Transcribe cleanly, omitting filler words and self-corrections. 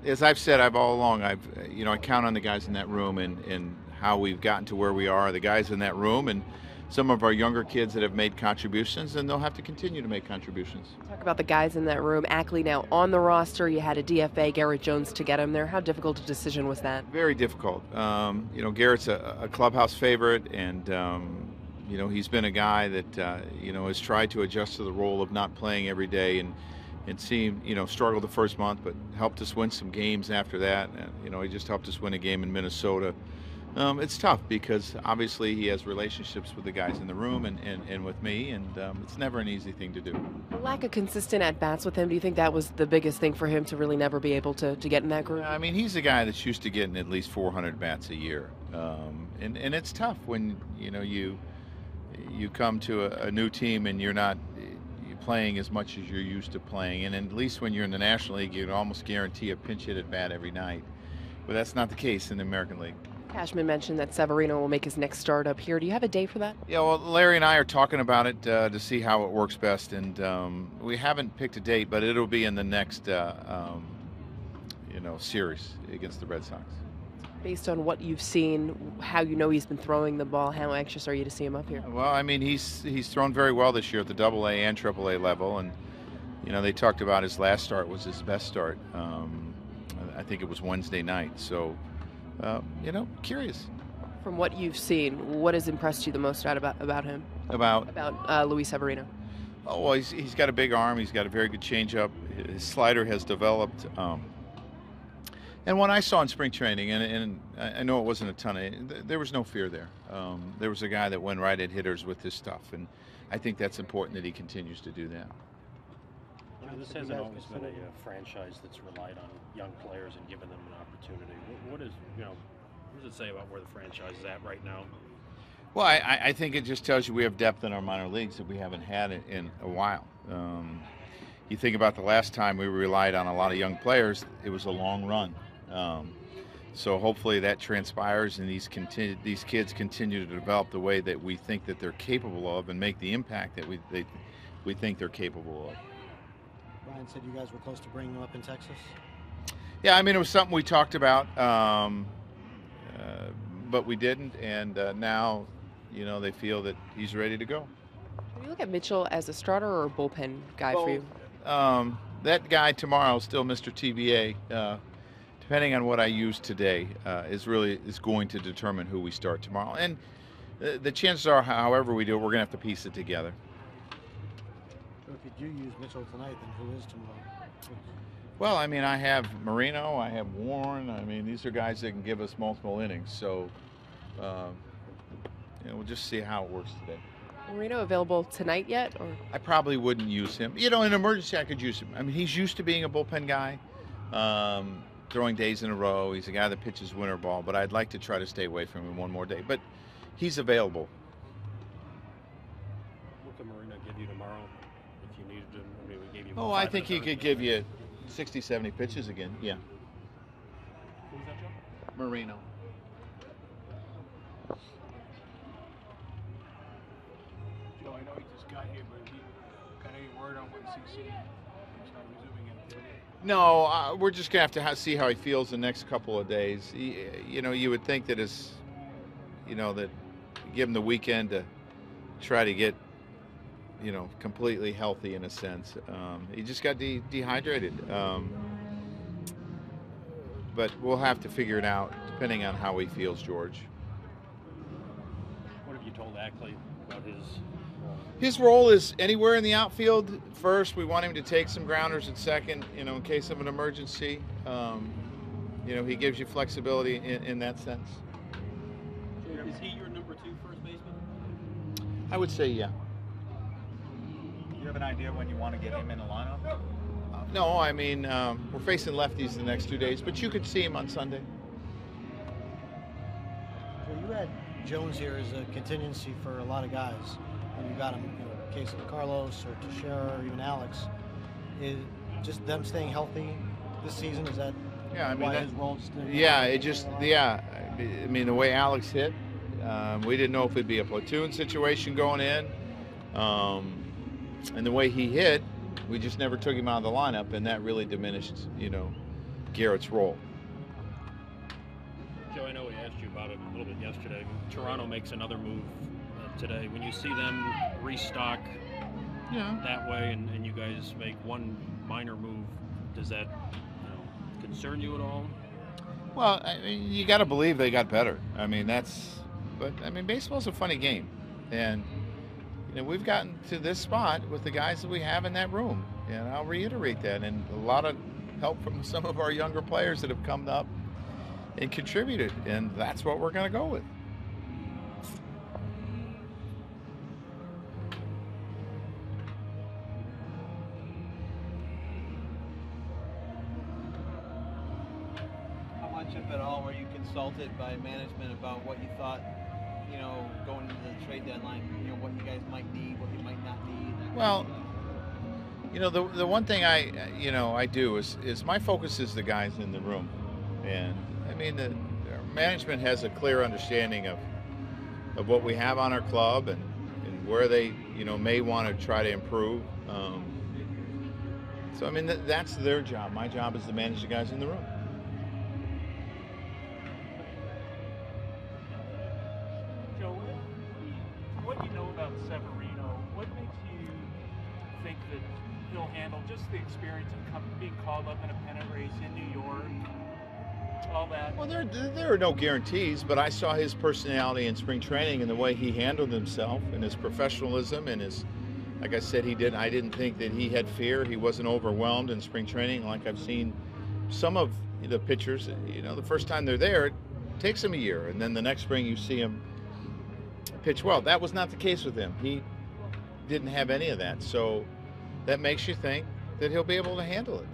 as I've said, I've all along, I count on the guys in that room and how we've gotten to where we are. The guys in that room and some of our younger kids that have made contributions, and they'll have to continue to make contributions. Talk about the guys in that room. Ackley now on the roster. You had a DFA, Garrett Jones, to get him there. How difficult a decision was that? Very difficult. Garrett's a clubhouse favorite, and he's been a guy that has tried to adjust to the role of not playing every day, and seemed struggled the first month, but helped us win some games after that. And he just helped us win a game in Minnesota. It's tough because obviously he has relationships with the guys in the room and with me, and it's never an easy thing to do. The lack of consistent at-bats with him, do you think that was the biggest thing for him to really never be able to get in that group? I mean, he's a guy that's used to getting at least 400 bats a year. And it's tough when you come to a new team and you're not playing as much as you're used to playing. And at least when you're in the National League, you can almost guarantee a pinch hit at bat every night. But that's not the case in the American League. Cashman mentioned that Severino will make his next start up here. Do you have a date for that? Yeah, well, Larry and I are talking about it to see how it works best, and we haven't picked a date, but it'll be in the next, series against the Red Sox. Based on what you've seen, how you know he's been throwing the ball, how anxious are you to see him up here? Well, I mean, he's thrown very well this year at the AA and AAA level, and they talked about his last start was his best start. I think it was Wednesday night, so. Curious. From what you've seen, what has impressed you the most about him? About Luis Severino? Oh, well, he's got a big arm. He's got a very good changeup. His slider has developed. And what I saw in spring training, and I know it wasn't a ton there was no fear there. There was a guy that went right at hitters with his stuff, and I think that's important that he continues to do that. This hasn't always been a franchise that's relied on young players and given them an opportunity. What does it say about where the franchise is at right now? Well, I think it just tells you we have depth in our minor leagues that we haven't had in a while. You think about the last time we relied on a lot of young players, it was a long run. So hopefully that transpires and these kids continue to develop the way that we think that they're capable of and make the impact that we think they're capable of. Brian said you guys were close to bringing him up in Texas. Yeah, I mean, it was something we talked about, but we didn't, and now, they feel that he's ready to go. Do you look at Mitchell as a starter or a bullpen guy for you? That guy tomorrow is still Mr. TVA. Depending on what I use today, is going to determine who we start tomorrow. And the chances are, however we do it, we're going to have to piece it together. So if you do use Mitchell tonight, then who is tomorrow? Well, I mean, I have Marino, I have Warren. I mean, these are guys that can give us multiple innings. So, we'll just see how it works today. Marino available tonight yet? Or I probably wouldn't use him. In emergency, I could use him. I mean, he's used to being a bullpen guy, throwing days in a row. He's a guy that pitches winter ball, but I'd like to try to stay away from him one more day. But he's available. What can Marino give you tomorrow if you needed him? I mean, we gave you. Oh, I think he could give you 60, 70 pitches again. Yeah. Who was that, Joe? Marino. Joe, I know he just got here, but he got any word on when CC is not resuming activity? No, we're just going to have to see how he feels the next couple of days. You would think that that give him the weekend to try to get, completely healthy in a sense. He just got dehydrated. But we'll have to figure it out depending on how he feels, George. What have you told Ackley about his role? His role is anywhere in the outfield. First, we want him to take some grounders at second, in case of an emergency. He gives you flexibility in that sense. Is he your number 2 first baseman? I would say, yeah. Do you have an idea when you want to get him in the lineup? No, I mean, we're facing lefties the next 2 days, but you could see him on Sunday. So you had Jones here as a contingency for a lot of guys. When you got him, in the case of Carlos or Teixeira or even Alex. Is just them staying healthy this season, is that why his role just didn't I mean, the way Alex hit, we didn't know if it'd be a platoon situation going in. And the way he hit, we just never took him out of the lineup, and that really diminished, Garrett's role. Joe, I know we asked you about it a little bit yesterday. Toronto makes another move today. When you see them restock that way and you guys make one minor move, does that concern you at all? Well, I mean, you got to believe they got better. I mean, but I mean, baseball's a funny game. And, we've gotten to this spot with the guys that we have in that room. And I'll reiterate that. And a lot of help from some of our younger players that have come up and contributed. And that's what we're going to go with. How much, if at all, were you consulted by management about what you thought, going into the trade deadline, what you guys might need, what you might not need? Well, the one thing I do is my focus is the guys in the room. And I mean, our management has a clear understanding of what we have on our club and where they, may want to try to improve. So, I mean, that's their job. My job is to manage the guys in the room. Joe, what do you know about Severino? What makes you think that he'll handle just the experience of being called up in a pennant race in New York, all that? Well, there are no guarantees, but I saw his personality in spring training and the way he handled himself and his professionalism and his, like I said, I didn't think that he had fear. He wasn't overwhelmed in spring training like I've seen some of the pitchers. The first time they're there, it takes them a year, and then the next spring you see him pitch well. That was not the case with him. He didn't have any of that, so that makes you think that he'll be able to handle it.